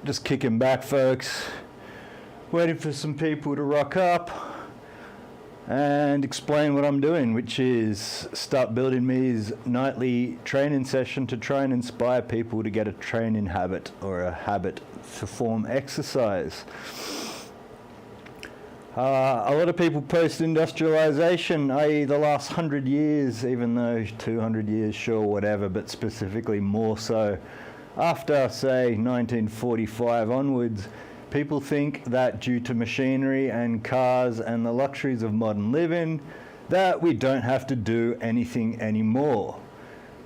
Just kicking back, folks. Waiting for some people to rock up and explain what I'm doing, which is Start Building Me's nightly training session to try and inspire people to get a training habit or a habit to form exercise. A lot of people post-industrialization, i.e. the last 100 years, even though 200 years, sure, whatever, but specifically more so after, say, 1945 onwards, people think that due to machinery and cars and the luxuries of modern living, that we don't have to do anything anymore.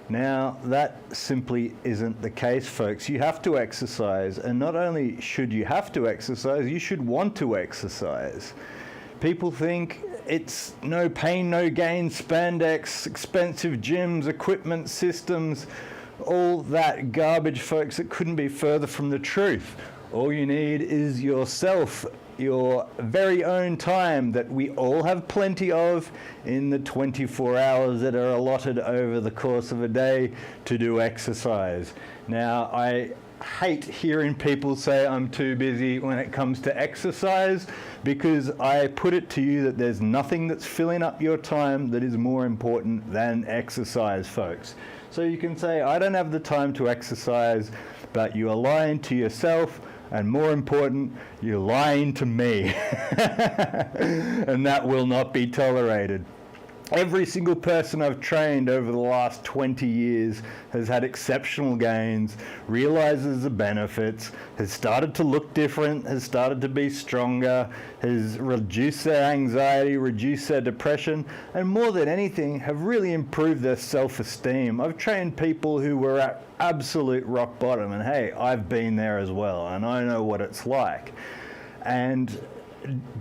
Now, that simply isn't the case, folks. You have to exercise, and not only should you have to exercise, you should want to exercise. People think it's no pain, no gain, spandex, expensive gyms, equipment systems, all that garbage, folks. It couldn't be further from the truth. All you need is yourself, your very own time that we all have plenty of in the 24 hours that are allotted over the course of a day to do exercise. Now, I hate hearing people say I'm too busy when it comes to exercise, because I put it to you that there's nothing that's filling up your time that is more important than exercise, folks. So you can say, I don't have the time to exercise, but you are lying to yourself. And more important, you're lying to me. And that will not be tolerated. Every single person I've trained over the last 20 years has had exceptional gains, realizes the benefits, has started to look different, has started to be stronger, has reduced their anxiety, reduced their depression, and more than anything, have really improved their self-esteem. I've trained people who were at absolute rock bottom, and hey, I've been there as well, and I know what it's like. And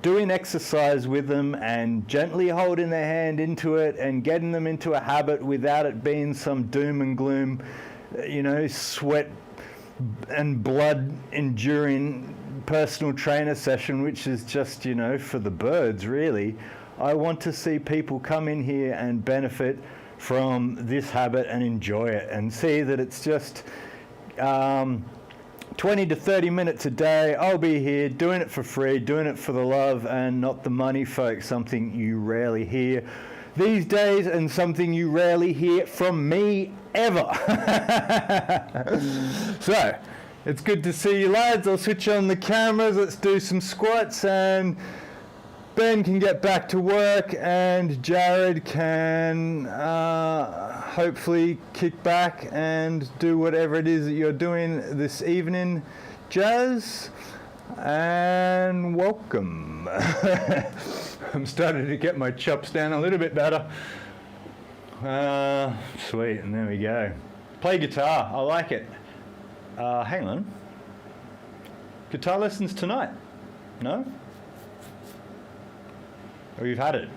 doing exercise with them and gently holding their hand into it and getting them into a habit without it being some doom and gloom, sweat and blood enduring personal trainer session, which is just, for the birds, really. I want to see people come in here and benefit from this habit and enjoy it and see that it's just 20 to 30 minutes a day. I'll be here doing it for free, doing it for the love and not the money, folks. Something you rarely hear these days, and something you rarely hear from me ever. So, it's good to see you lads. I'll switch on the cameras. Let's do some squats, and Ben can get back to work, and Jared can hopefully kick back and do whatever it is that you're doing this evening. Jazz, and welcome. I'm starting to get my chops down a little bit better. Sweet, and there we go. Play guitar, I like it. Hang on. Guitar lessons tonight? No? Or you've had it?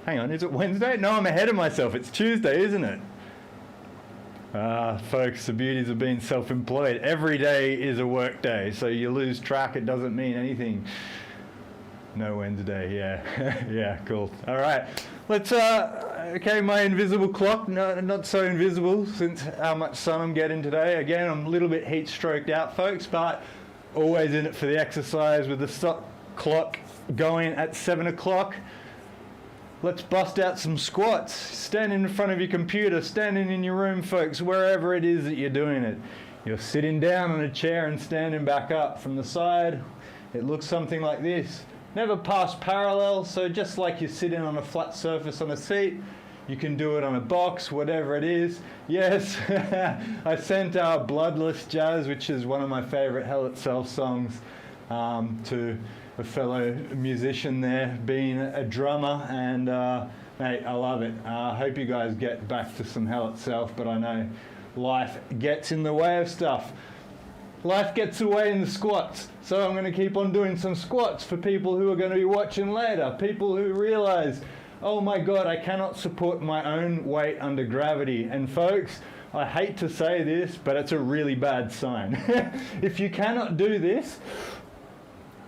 Hang on, is it Wednesday? No, I'm ahead of myself. It's Tuesday, isn't it? Folks, the beauties of being self-employed. Every day is a work day, so you lose track, it doesn't mean anything. No Wednesday, yeah. Yeah, cool. All right, let's, okay, my invisible clock, no, not so invisible since how much sun I'm getting today. Again, I'm a little bit heat stroked out, folks, but always in it for the exercise with the stock clock going at 7 o'clock. Let's bust out some squats. Standing in front of your computer, standing in your room, folks, wherever it is that you're doing it. You're sitting down on a chair and standing back up. From the side, it looks something like this. Never past parallel, so just like you're sitting on a flat surface on a seat, you can do it on a box, whatever it is. Yes, I sent Bloodless Jazz, which is one of my favorite Hell Itself songs, to a fellow musician there, being a drummer, and mate, I love it. I hope you guys get back to some Hell Itself, but I know life gets in the way of stuff. Life gets away in the squats, so I'm going to keep on doing some squats for people who are going to be watching later, people who realize, oh my God, I cannot support my own weight under gravity. And folks, I hate to say this, but it's a really bad sign. If you cannot do this,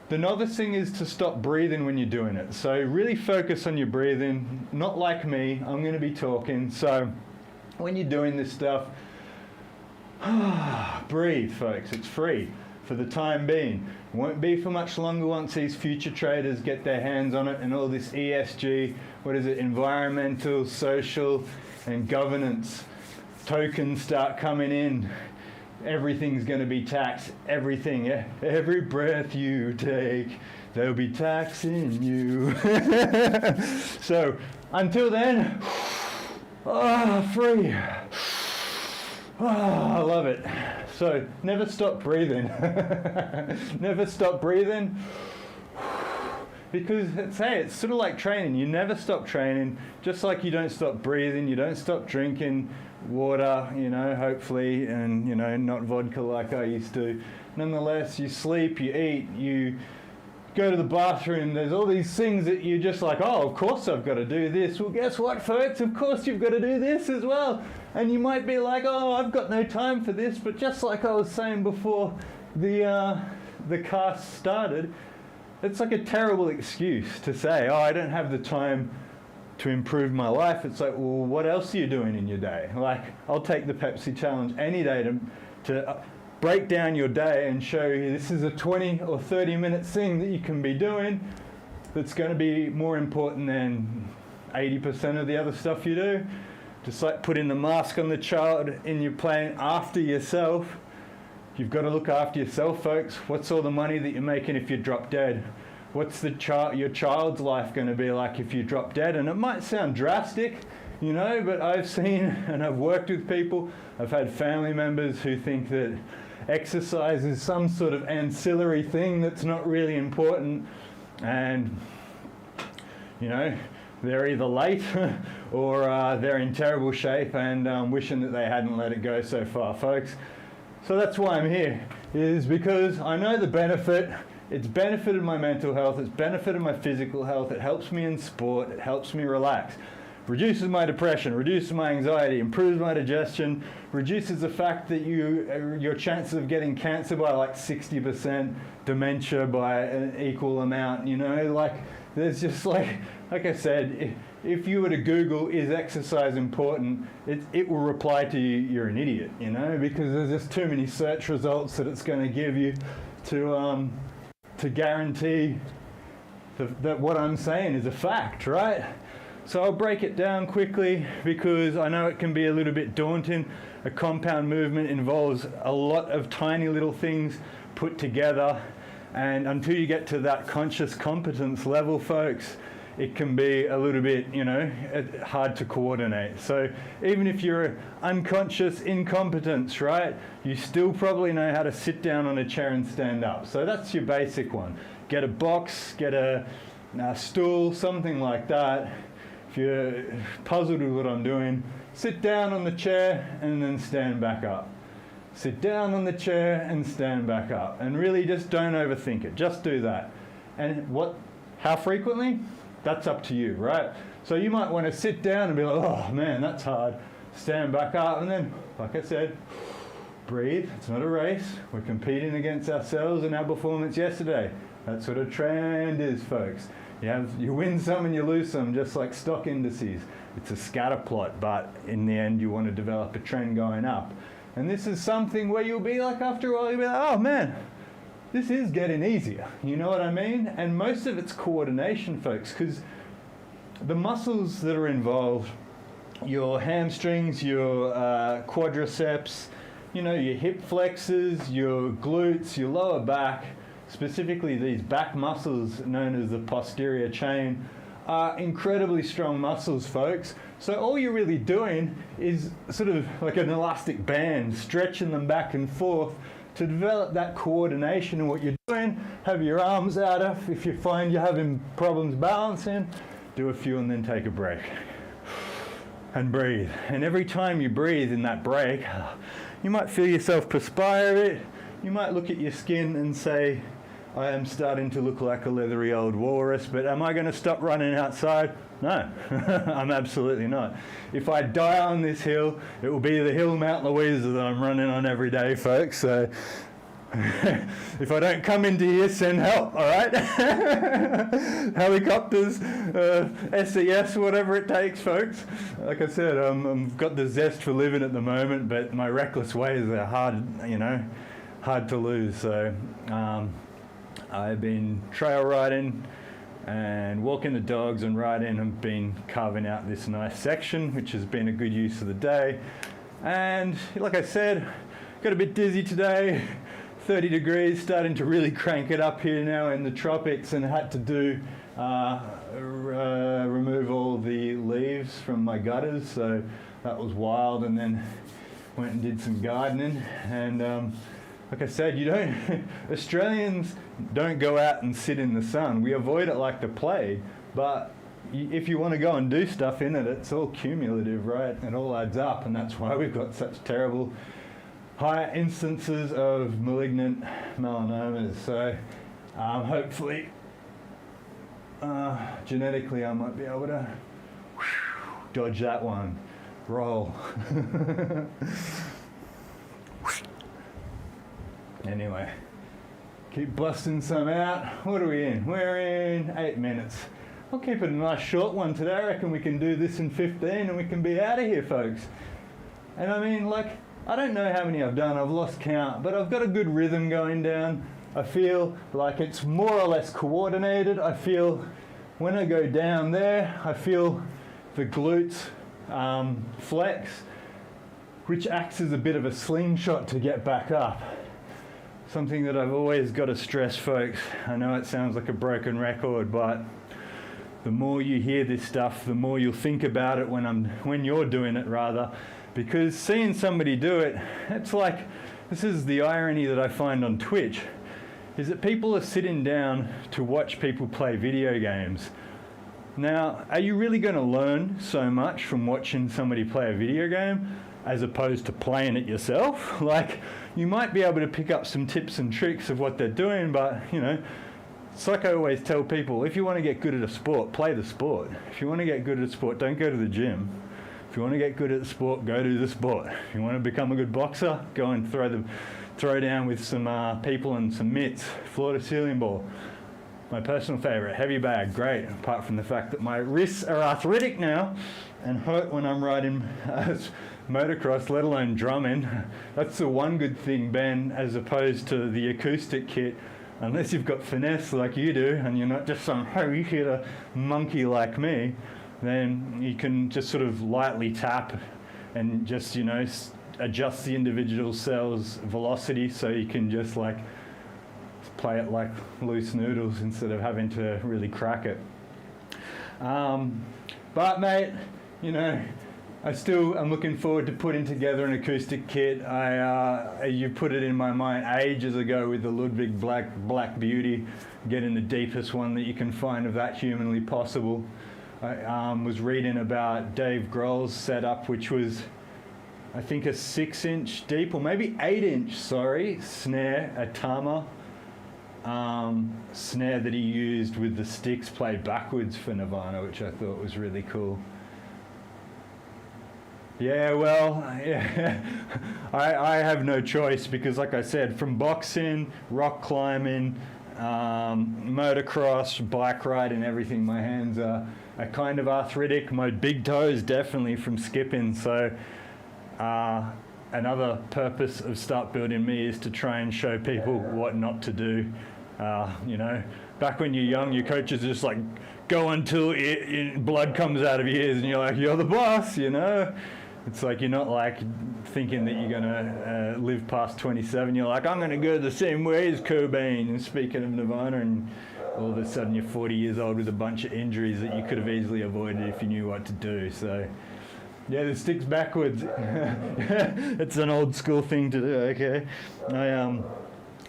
the novice thing is to stop breathing when you're doing it. So really focus on your breathing, not like me, I'm going to be talking. So when you're doing this stuff, breathe, folks, it's free. for the time being. It won't be for much longer once these future traders get their hands on it and all this ESG, environmental, social, and governance tokens start coming in. Everything's going to be taxed. Everything. Every breath you take, they'll be taxing you. So until then, free. I love it. So never stop breathing. Never stop breathing. Because it's sort of like training. You never stop training, just like you don't stop breathing, you don't stop drinking water, hopefully, and, not vodka like I used to. Nonetheless, you sleep, you eat, you go to the bathroom, there's all these things that you're just like, oh, of course I've got to do this. Well, guess what, folks? Of course you've got to do this as well. And you might be like, oh, I've got no time for this. But just like I was saying before the cast started, it's like a terrible excuse to say, oh, I don't have the time to improve my life. It's like, well, what else are you doing in your day? Like, I'll take the Pepsi challenge any day to break down your day and show you this is a 20 or 30 minute thing that you can be doing that's going to be more important than 80% of the other stuff you do. Just like putting the mask on the child in your plane after yourself. You've got to look after yourself, folks. What's all the money that you're making if you drop dead? What's your child's life going to be like if you drop dead? And it might sound drastic, but I've seen and I've worked with people. I've had family members who think that exercise is some sort of ancillary thing that's not really important. And, they're either late or they're in terrible shape and wishing that they hadn't let it go so far, folks. So that's why I'm here, is because I know the benefit. It's benefited my mental health, it's benefited my physical health, it helps me in sport, it helps me relax. Reduces my depression, reduces my anxiety, improves my digestion, reduces the fact that your chances of getting cancer by like 60%, dementia by an equal amount, there's just like I said, if you were to Google, is exercise important, it will reply to you, you're an idiot, because there's just too many search results that it's going to give you to guarantee that what I'm saying is a fact, right? So I'll break it down quickly because I know it can be a little bit daunting. A compound movement involves a lot of tiny little things put together, and until you get to that conscious competence level, folks, it can be a little bit, hard to coordinate. So even if you're unconscious incompetence, right, you still probably know how to sit down on a chair and stand up. So that's your basic one. Get a box, get a stool, something like that. If you're puzzled with what I'm doing, sit down on the chair and then stand back up. Sit down on the chair and stand back up. And really just don't overthink it. Just do that. And how frequently? That's up to you, right? So you might want to sit down and be like, oh man, that's hard. Stand back up and then, like I said, breathe. It's not a race. We're competing against ourselves and our performance yesterday. That's what a trend is, folks. You win some and you lose some, just like stock indices. It's a scatter plot, but in the end you want to develop a trend going up. And this is something where you'll be like, after a while, you'll be like, oh man, this is getting easier, you know what I mean? And most of it's coordination, folks, because the muscles that are involved, your hamstrings, your quadriceps, your hip flexors, your glutes, your lower back, specifically these back muscles known as the posterior chain, are incredibly strong muscles, folks. So all you're really doing is sort of like an elastic band, stretching them back and forth to develop that coordination in what you're doing. Have your arms out if you find you're having problems balancing. Do a few and then take a break. And breathe. And every time you breathe in that break, you might feel yourself perspire a bit. You might look at your skin and say, I am starting to look like a leathery old walrus, but am I going to stop running outside? No, I'm absolutely not. If I die on this hill, it will be the hill Mount Louisa that I'm running on every day, folks. So if I don't come into here, send help, all right? Helicopters, SES, whatever it takes, folks. Like I said, I've got the zest for living at the moment, but my reckless ways are hard hard to lose. So I've been trail riding and walking the dogs and riding, and been carving out this nice section, which has been a good use of the day. And like I said, got a bit dizzy today, 30 degrees, starting to really crank it up here now in the tropics, and had to do remove all the leaves from my gutters, so that was wild. And then went and did some gardening, and like I said, Australians don't go out and sit in the sun. We avoid it like the plague, but if you want to go and do stuff in it, it's all cumulative, right? It all adds up, and that's why we've got such terrible high instances of malignant melanomas. So hopefully, genetically, I might be able to dodge that one. Roll. Anyway, keep busting some out. What are we in? We're in 8 minutes. I'll keep it a nice short one today. I reckon we can do this in 15 and we can be out of here, folks. And I mean, like, I don't know how many I've done. I've lost count, but I've got a good rhythm going down. I feel like it's more or less coordinated. I feel when I go down there, I feel the glutes flex, which acts as a bit of a slingshot to get back up. Something that I've always got to stress, folks. I know it sounds like a broken record, but the more you hear this stuff, the more you'll think about it when you're doing it, rather, because seeing somebody do it, it's like, this is the irony that I find on Twitch, is that people are sitting down to watch people play video games. Now, are you really going to learn so much from watching somebody play a video game as opposed to playing it yourself? Like, you might be able to pick up some tips and tricks of what they're doing, but, it's like I always tell people, if you want to get good at a sport, play the sport. If you want to get good at a sport, don't go to the gym. If you want to get good at the sport, go to the sport. If you want to become a good boxer, go and throw down with some people and some mitts, floor to ceiling ball. My personal favourite, heavy bag, great, apart from the fact that my wrists are arthritic now and hurt when I'm riding motocross, let alone drumming. That's the one good thing, Ben, as opposed to the acoustic kit. Unless you've got finesse like you do and you're not just some heavy hitter monkey like me, then you can just sort of lightly tap and just, adjust the individual cell's velocity, so you can just like play it like loose noodles instead of having to really crack it. But mate, I still am looking forward to putting together an acoustic kit. You put it in my mind ages ago with the Ludwig Black Beauty, getting the deepest one that you can find of that humanly possible. I was reading about Dave Grohl's setup, which was, I think, a 6-inch deep, or maybe 8-inch, snare, a Tama snare that he used with the sticks played backwards for Nirvana, which I thought was really cool. Yeah, well, yeah. I have no choice because, like I said, from boxing, rock climbing, motocross, bike ride and everything, my hands are kind of arthritic. My big toes definitely from skipping. So another purpose of Start Building Me is to try and show people what not to do. Back when you're young, your coaches just like, go until blood comes out of your ears and you're like, you're the boss, It's like you're not like thinking that you're going to live past 27. You're like, I'm going to go the same way as Cobain. And speaking of Nirvana, and all of a sudden you're 40 years old with a bunch of injuries that you could have easily avoided if you knew what to do. So, yeah, the sticks backwards. It's an old school thing to do, okay?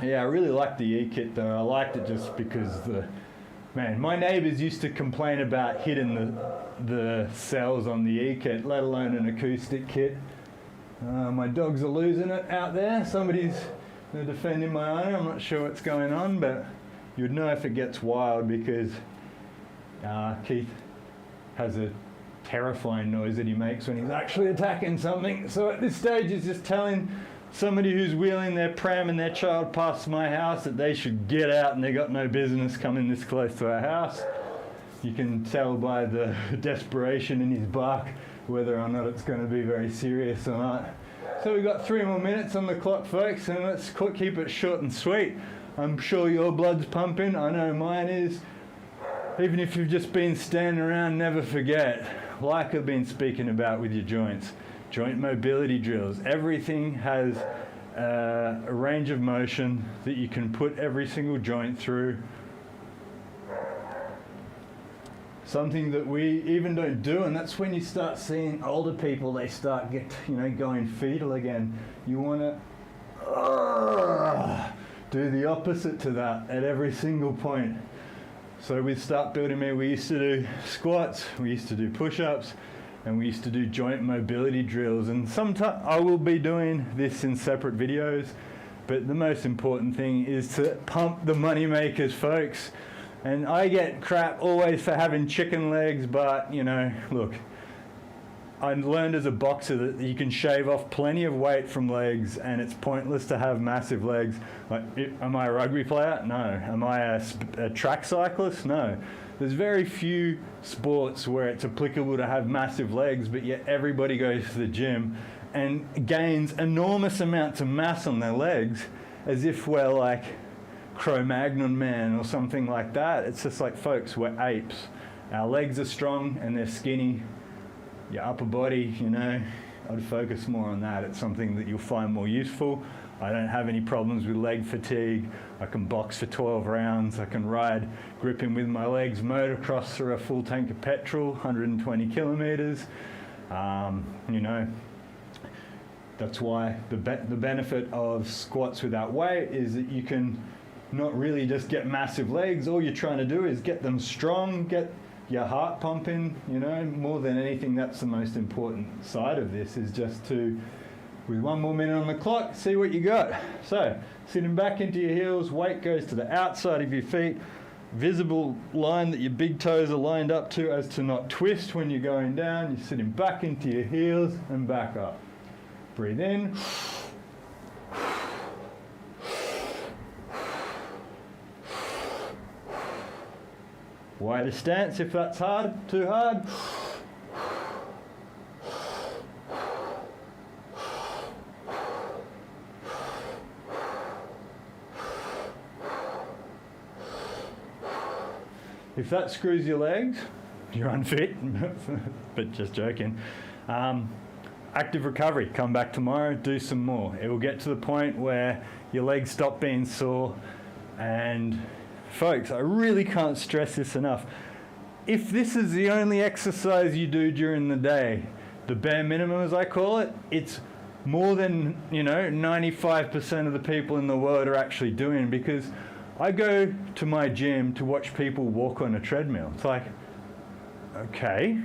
I really liked the E-kit though. I liked it just because my neighbours used to complain about hitting the cells on the E-kit, let alone an acoustic kit. My dogs are losing it out there. Somebody's defending my owner. I'm not sure what's going on, but you'd know if it gets wild because Keith has a terrifying noise that he makes when he's actually attacking something. So at this stage, he's just telling somebody who's wheeling their pram and their child past my house that they should get out and they got no business coming this close to our house. You can tell by the desperation in his bark whether or not it's going to be very serious or not. So we've got 3 more minutes on the clock, folks, and let's keep it short and sweet. I'm sure your blood's pumping. I know mine is. Even if you've just been standing around, never forget, like I've been speaking about with your joints, joint mobility drills. Everything has a range of motion that you can put every single joint through. Something that we even don't do, and that's when you start seeing older people, they start going fetal again. You want to do the opposite to that at every single point. So with Start Building Me, we used to do squats, we used to do push-ups, and we used to do joint mobility drills. And sometimes I will be doing this in separate videos, but the most important thing is to pump the money makers, folks. And I get crap always for having chicken legs, but look, I learned as a boxer that you can shave off plenty of weight from legs, and it's pointless to have massive legs. Like, am I a rugby player? No. Am I a track cyclist? No. There's very few sports where it's applicable to have massive legs, but yet everybody goes to the gym and gains enormous amounts of mass on their legs as if we're like Cro-Magnon man or something like that. It's just like, folks, we're apes. Our legs are strong and they're skinny. Your upper body, I'd focus more on that. It's something that you'll find more useful. I don't have any problems with leg fatigue. I can box for 12 rounds. I can ride gripping with my legs, motocross through a full tank of petrol, 120 kilometers. That's why the benefit of squats without weight is that you can not really just get massive legs. All you're trying to do is get them strong, get your heart pumping, more than anything. That's the most important side of this, is just to, with 1 more minute on the clock, see what you got. So, sitting back into your heels, weight goes to the outside of your feet, visible line that your big toes are lined up to as to not twist when you're going down. You're sitting back into your heels and back up. Breathe in. Wider stance if that's too hard. If that screws your legs, you're unfit, but just joking. Active recovery, come back tomorrow, do some more. It will get to the point where your legs stop being sore. And folks, I really can't stress this enough. If this is the only exercise you do during the day, the bare minimum as I call it, it's more than 95% of the people in the world are actually doing, because I go to my gym to watch people walk on a treadmill. It's like, okay,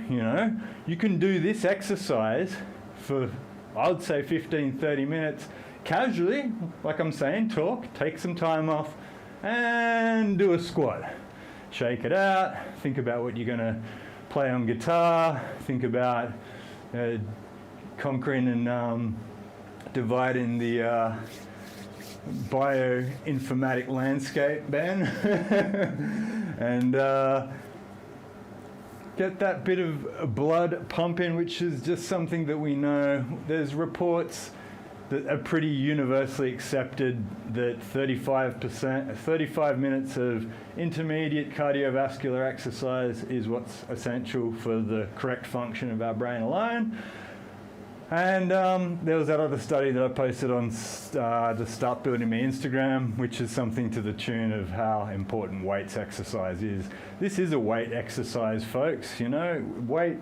you can do this exercise for, I would say 15, 30 minutes casually, like I'm saying, take some time off and do a squat. Shake it out, think about what you're gonna play on guitar, think about conquering and dividing the bioinformatic landscape, Ben, and get that bit of blood pumping, which is just something that we know. There's reports that are pretty universally accepted that 35 minutes of intermediate cardiovascular exercise is what's essential for the correct function of our brain alone. And there was that other study that I posted on the Start Building Me Instagram, which is something to the tune of how important weights exercise is. This is a weight exercise, folks. Weight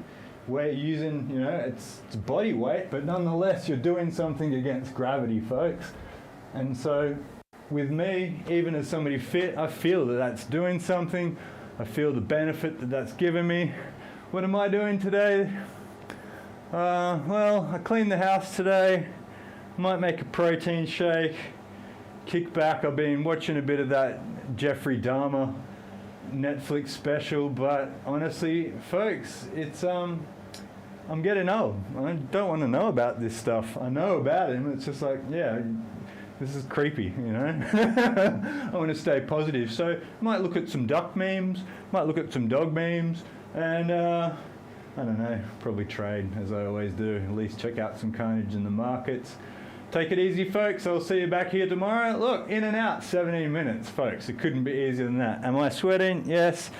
we're using, it's body weight, but nonetheless, you're doing something against gravity, folks. And so with me, even as somebody fit, I feel that that's doing something. I feel the benefit that that's given me. What am I doing today? Well, I cleaned the house today. Might make a protein shake. Kick back. I've been watching a bit of that Jeffrey Dahmer Netflix special, but honestly, folks, it's I'm getting old. I don't want to know about this stuff. I know about him. It's just like, yeah, this is creepy, I want to stay positive. So might look at some duck memes, might look at some dog memes, and I don't know, probably trade as I always do, at least check out some carnage in the markets. Take it easy, folks. I'll see you back here tomorrow. Look, in and out, 17 minutes, folks. It couldn't be easier than that. Am I sweating? Yes.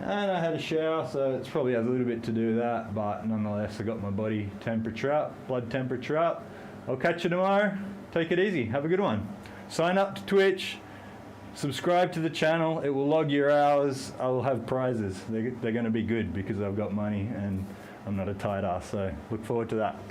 And I had a shower, so it's probably has a little bit to do with that, but nonetheless, I got my body temperature up, blood temperature up. I'll catch you tomorrow. Take it easy. Have a good one. Sign up to Twitch. Subscribe to the channel. It will log your hours. I will have prizes. They're going to be good because I've got money and I'm not a tight ass. So look forward to that.